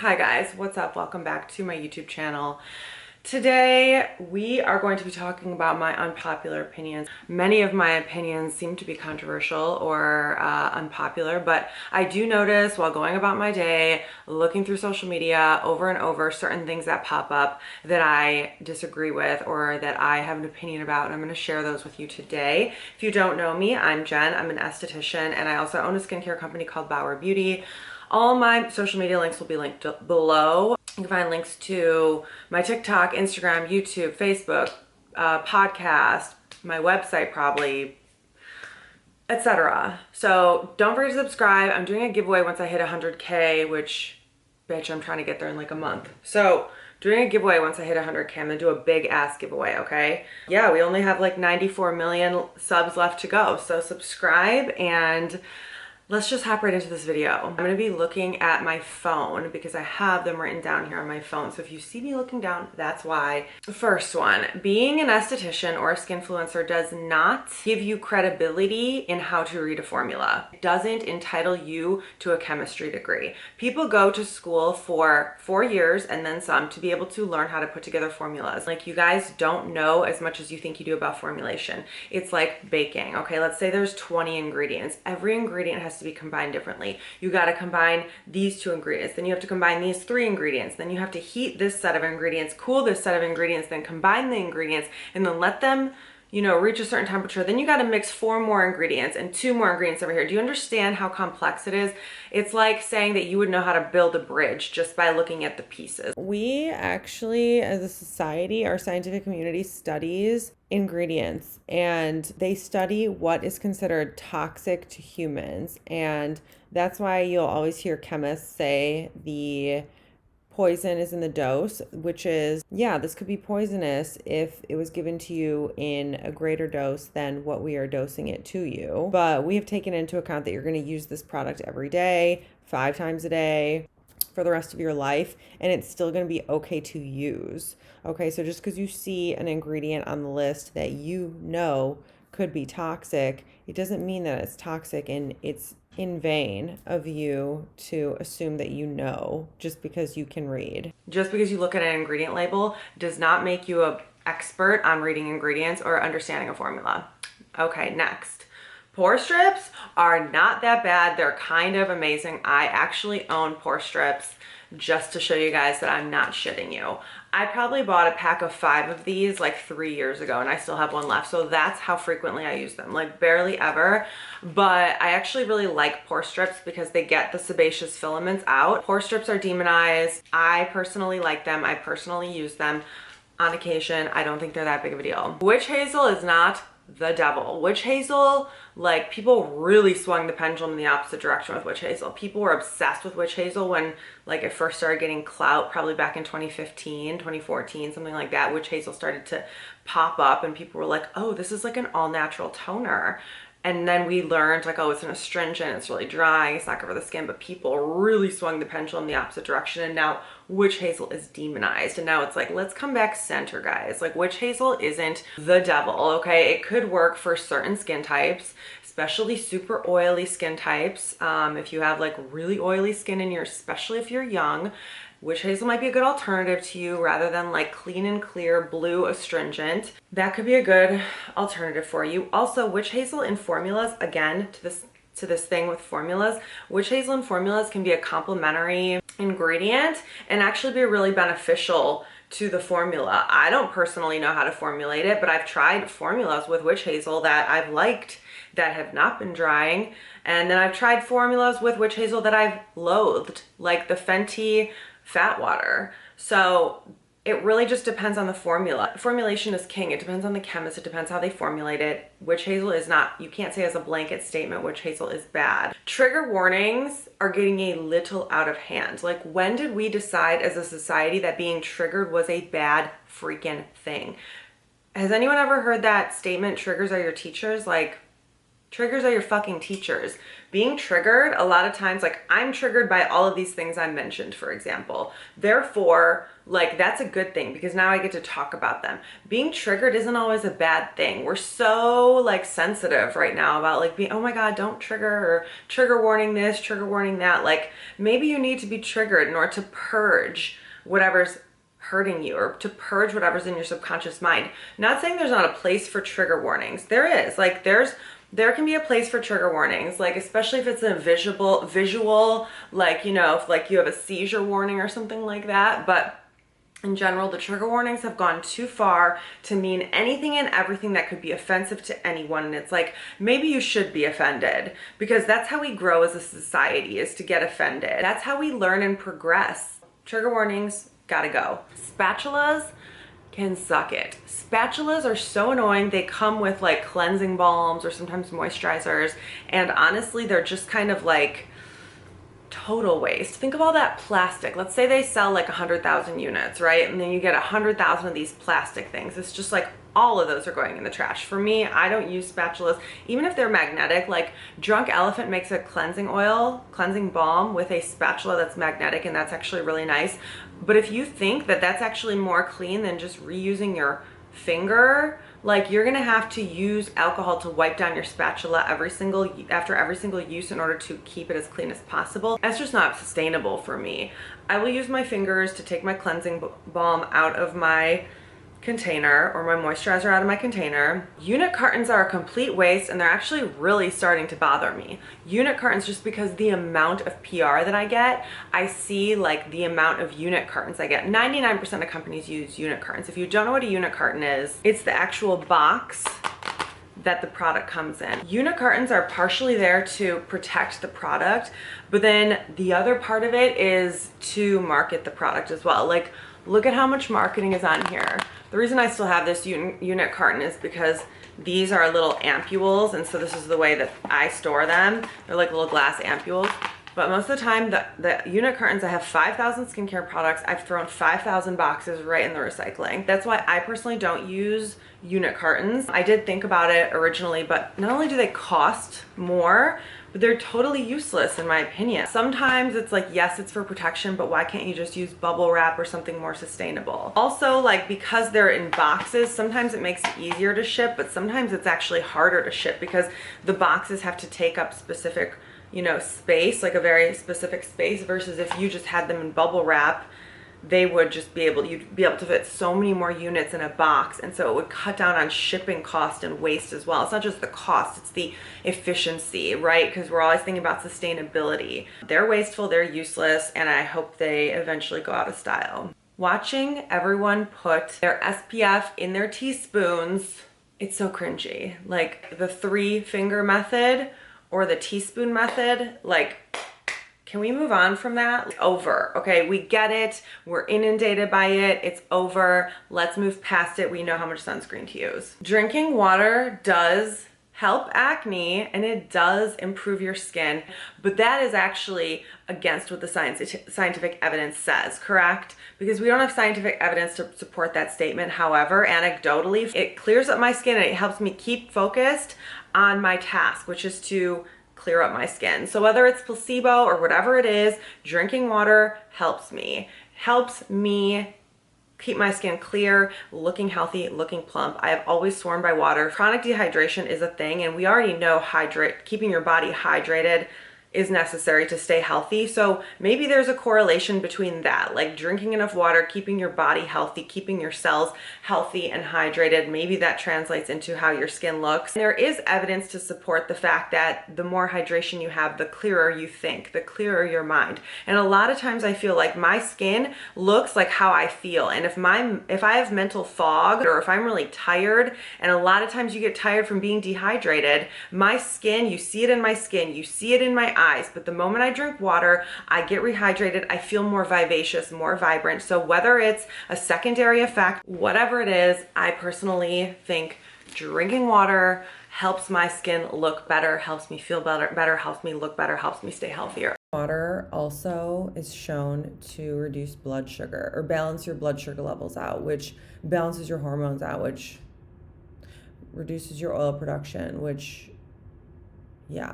Hi guys, what's up? Welcome back to my YouTube channel. Today we are going to be talking about my unpopular opinions. Many of my opinions seem to be controversial or unpopular, but I do notice while going about my day, looking through social media over and over, certain things that pop up that I disagree with or that I have an opinion about, and I'm going to share those with you today. If you don't know me, I'm Jen. I'm an esthetician, and I also own a skincare company called Bauer Beauty. All my social media links will be linked below. You can find links to my TikTok, Instagram, YouTube, Facebook, podcast, my website probably, etc. So don't forget to subscribe. I'm doing a giveaway once I hit 100K, which, bitch, I'm trying to get there in like a month. So doing a giveaway once I hit 100K. I'm gonna do a big ass giveaway, okay? Yeah, we only have like 94 million subs left to go. So subscribe and let's just hop right into this video. I'm gonna be looking at my phone because I have them written down here on my phone. So if you see me looking down, that's why. First one, being an esthetician or a skinfluencer does not give you credibility in how to read a formula. It doesn't entitle you to a chemistry degree. People go to school for 4 years and then some to be able to learn how to put together formulas. Like, you guys don't know as much as you think you do about formulation. It's like baking, okay? Let's say there's 20 ingredients. Every ingredient has to be combined differently. You got to combine these 2 ingredients, then you have to combine these 3 ingredients, then you have to heat this set of ingredients, cool this set of ingredients, then combine the ingredients, and then let them, you know, reach a certain temperature. Then you got to mix 4 more ingredients and 2 more ingredients over here. Do you understand how complex it is? It's like saying that you would know how to build a bridge just by looking at the pieces. We actually, as a society, our scientific community studies ingredients, and they study what is considered toxic to humans. And that's why you'll always hear chemists say the poison is in the dose, which is, yeah, this could be poisonous if it was given to you in a greater dose than what we are dosing it to you. But we have taken into account that you're going to use this product every day, 5 times a day, for the rest of your life, and it's still going to be okay to use. Okay, so just because you see an ingredient on the list that you know could be toxic, it doesn't mean that it's toxic, and it's in vain of you to assume that you know just because you can read. Just because you look at an ingredient label does not make you an expert on reading ingredients or understanding a formula. Okay, next. Pore strips are not that bad. They're kind of amazing. I actually own pore strips just to show you guys that I'm not shitting you. I probably bought a pack of 5 of these like 3 years ago, and I still have one left. So that's how frequently I use them, like barely ever. But I actually really like pore strips because they get the sebaceous filaments out. Pore strips are demonized. I personally like them. I personally use them on occasion. I don't think they're that big of a deal. Witch hazel is not the devil. Witch hazel, like, people really swung the pendulum in the opposite direction with witch hazel. People were obsessed with witch hazel when, like, it first started getting clout, probably back in 2015, 2014, something like that. Witch hazel started to pop up and people were like, oh, this is like an all natural toner. And then we learned, like, oh, it's an astringent, it's really dry, it's not good for the skin, but people really swung the pendulum the opposite direction, and now witch hazel is demonized. And now it's like, let's come back center, guys. Like, witch hazel isn't the devil, okay? It could work for certain skin types, especially super oily skin types. If you have like really oily skin and especially if you're young, witch hazel might be a good alternative to you rather than like clean and clear blue astringent. That could be a good alternative for you. Also, witch hazel in formulas, again, to this thing with formulas, witch hazel in formulas can be a complementary ingredient and actually be really beneficial to the formula. I don't personally know how to formulate it, but I've tried formulas with witch hazel that I've liked that have not been drying. And then I've tried formulas with witch hazel that I've loathed, like the Fenty fat water. So it really just depends on the formula. Formulation is king. It depends on the chemist. It depends how they formulate it. Witch hazel is not, you can't say as a blanket statement, witch hazel is bad. Trigger warnings are getting a little out of hand. Like, when did we decide as a society that being triggered was a bad freaking thing? Has anyone ever heard that statement, triggers are your teachers? Like, Triggers are your fucking teachers. Being triggered, a lot of times, like I'm triggered by all of these things I mentioned, for example. Therefore, like that's a good thing because now I get to talk about them. Being triggered isn't always a bad thing. We're so like sensitive right now about like being, oh my God, don't trigger, or trigger warning this, trigger warning that. Like maybe you need to be triggered in order to purge whatever's hurting you or to purge whatever's in your subconscious mind. Not saying there's not a place for trigger warnings. There is. Like there can be a place for trigger warnings, like especially if it's a visual, like, you know, if like you have a seizure warning or something like that. But in general, the trigger warnings have gone too far to mean anything and everything that could be offensive to anyone. And it's like, maybe you should be offended, because that's how we grow as a society, is to get offended. That's how we learn and progress. Trigger warnings, gotta go. Spatulas can suck it. Spatulas are so annoying. They come with like cleansing balms or sometimes moisturizers, and honestly they're just kind of like total waste. Think of all that plastic. Let's say they sell like 100,000 units, right? And then you get 100,000 of these plastic things. It's just like all of those are going in the trash. For me, I don't use spatulas, even if they're magnetic. Like Drunk Elephant makes a cleansing balm with a spatula that's magnetic, and that's actually really nice. But if you think that that's actually more clean than just reusing your finger, like you're gonna have to use alcohol to wipe down your spatula after every single use in order to keep it as clean as possible. That's just not sustainable for me. I will use my fingers to take my cleansing balm out of my container, or my moisturizer out of my container. Unit cartons are a complete waste, and they're actually really starting to bother me. Unit cartons, just because the amount of PR that I get, I see like the amount of unit cartons I get. 99% of companies use unit cartons. If you don't know what a unit carton is, it's the actual box that the product comes in. Unit cartons are partially there to protect the product, but then the other part of it is to market the product as well. Like, look at how much marketing is on here. The reason I still have this unit carton is because these are little ampules, and so this is the way that I store them. They're like little glass ampules. But most of the time, the unit cartons, I have 5,000 skincare products. I've thrown 5,000 boxes right in the recycling. That's why I personally don't use unit cartons. I did think about it originally, but not only do they cost more, but they're totally useless in my opinion. Sometimes it's like, yes, it's for protection, but why can't you just use bubble wrap or something more sustainable? Also, like, because they're in boxes, sometimes it makes it easier to ship, but sometimes it's actually harder to ship because the boxes have to take up specific, you know, space, like a very specific space, versus if you just had them in bubble wrap, they would just you'd be able to fit so many more units in a box, and so it would cut down on shipping cost and waste as well. It's not just the cost, it's the efficiency, right? Because we're always thinking about sustainability. They're wasteful, they're useless, and I hope they eventually go out of style. Watching everyone put their SPF in their teaspoons, it's so cringy. Like the 3-finger method or the teaspoon method, like, can we move on from that? It's over, okay? We get it. We're inundated by it. It's over. Let's move past it. We know how much sunscreen to use. Drinking water does help acne, and it does improve your skin, but that is actually against what the scientific evidence says, correct? Because we don't have scientific evidence to support that statement. However, anecdotally, it clears up my skin and it helps me keep focused on my task, which is to clear up my skin. So whether it's placebo or whatever it is, drinking water helps me keep my skin clear, looking healthy, looking plump. I have always sworn by water. Chronic dehydration is a thing, and we already know keeping your body hydrated is necessary to stay healthy. So maybe there's a correlation between that, like drinking enough water, keeping your body healthy, keeping your cells healthy and hydrated. Maybe that translates into how your skin looks. There is evidence to support the fact that the more hydration you have, the clearer you think, the clearer your mind. And a lot of times I feel like my skin looks like how I feel. And if I have mental fog, or if I'm really tired, and a lot of times you get tired from being dehydrated, my skin, you see it in my skin, you see it in my eyes, but the moment I drink water, I get rehydrated, I feel more vivacious, more vibrant. So whether it's a secondary effect, whatever it is, I personally think drinking water helps my skin look better, helps me feel better, helps me look better, helps me stay healthier. Water also is shown to reduce blood sugar, or balance your blood sugar levels out, which balances your hormones out, which reduces your oil production, which yeah,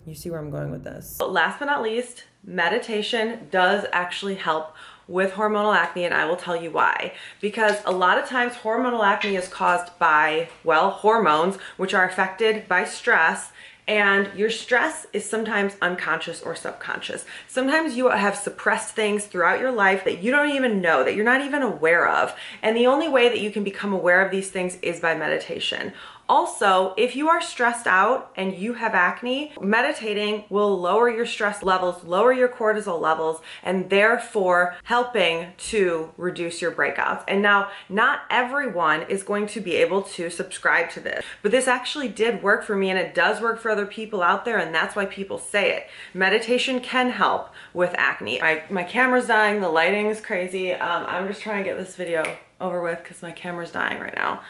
you see where I'm going with this. But last but not least, meditation does actually help with hormonal acne, and I will tell you why. Because a lot of times hormonal acne is caused by, well, hormones, which are affected by stress. And your stress is sometimes unconscious or subconscious. Sometimes you have suppressed things throughout your life that you don't even know, that you're not even aware of. And the only way that you can become aware of these things is by meditation. Also, if you are stressed out and you have acne, meditating will lower your stress levels, lower your cortisol levels, and therefore helping to reduce your breakouts. And now, not everyone is going to be able to subscribe to this, but this actually did work for me, and it does work for other people out there, and that's why people say it. Meditation can help with acne. My camera's dying, the lighting is crazy. I'm just trying to get this video over with because my camera's dying right now.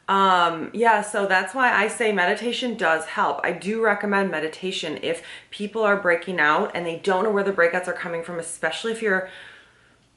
Yeah, so that's why I say meditation does help. I do recommend meditation if people are breaking out and they don't know where the breakouts are coming from, especially if you're,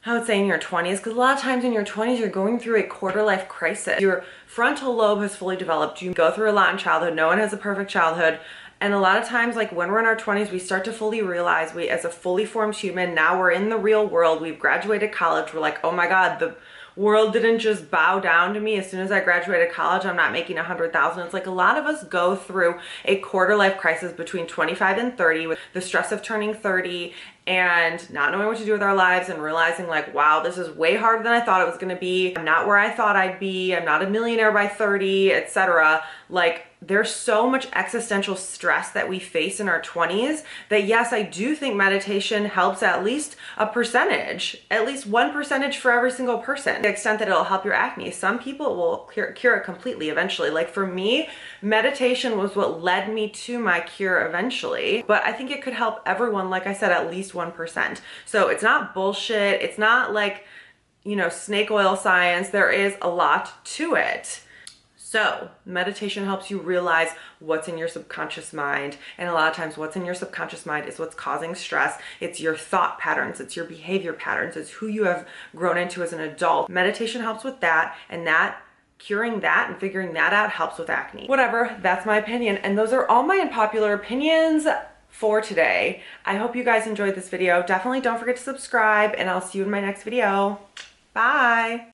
I would say, in your 20s, because a lot of times in your 20s, you're going through a quarter life crisis. Your frontal lobe has fully developed. You go through a lot in childhood. No one has a perfect childhood. And a lot of times, like when we're in our 20s, we start to fully realize we, as a fully formed human, now we're in the real world. We've graduated college. We're like, oh my God, the world didn't just bow down to me. As soon as I graduated college, I'm not making 100,000. It's like a lot of us go through a quarter life crisis between 25 and 30 with the stress of turning 30 and not knowing what to do with our lives and realizing like, wow, this is way harder than I thought it was going to be. I'm not where I thought I'd be. I'm not a millionaire by 30, etc. Like, there's so much existential stress that we face in our 20s that yes, I do think meditation helps at least a percentage, at least 1% for every single person, to the extent that it'll help your acne. Some people will cure it completely eventually. Like for me, meditation was what led me to my cure eventually, but I think it could help everyone, like I said, at least 1%. So it's not bullshit. It's not like, you know, snake oil science. There is a lot to it. So meditation helps you realize what's in your subconscious mind. And a lot of times what's in your subconscious mind is what's causing stress. It's your thought patterns. It's your behavior patterns. It's who you have grown into as an adult. Meditation helps with that, and that curing that and figuring that out helps with acne. Whatever, that's my opinion. And those are all my unpopular opinions for today. I hope you guys enjoyed this video. Definitely don't forget to subscribe, and I'll see you in my next video. Bye.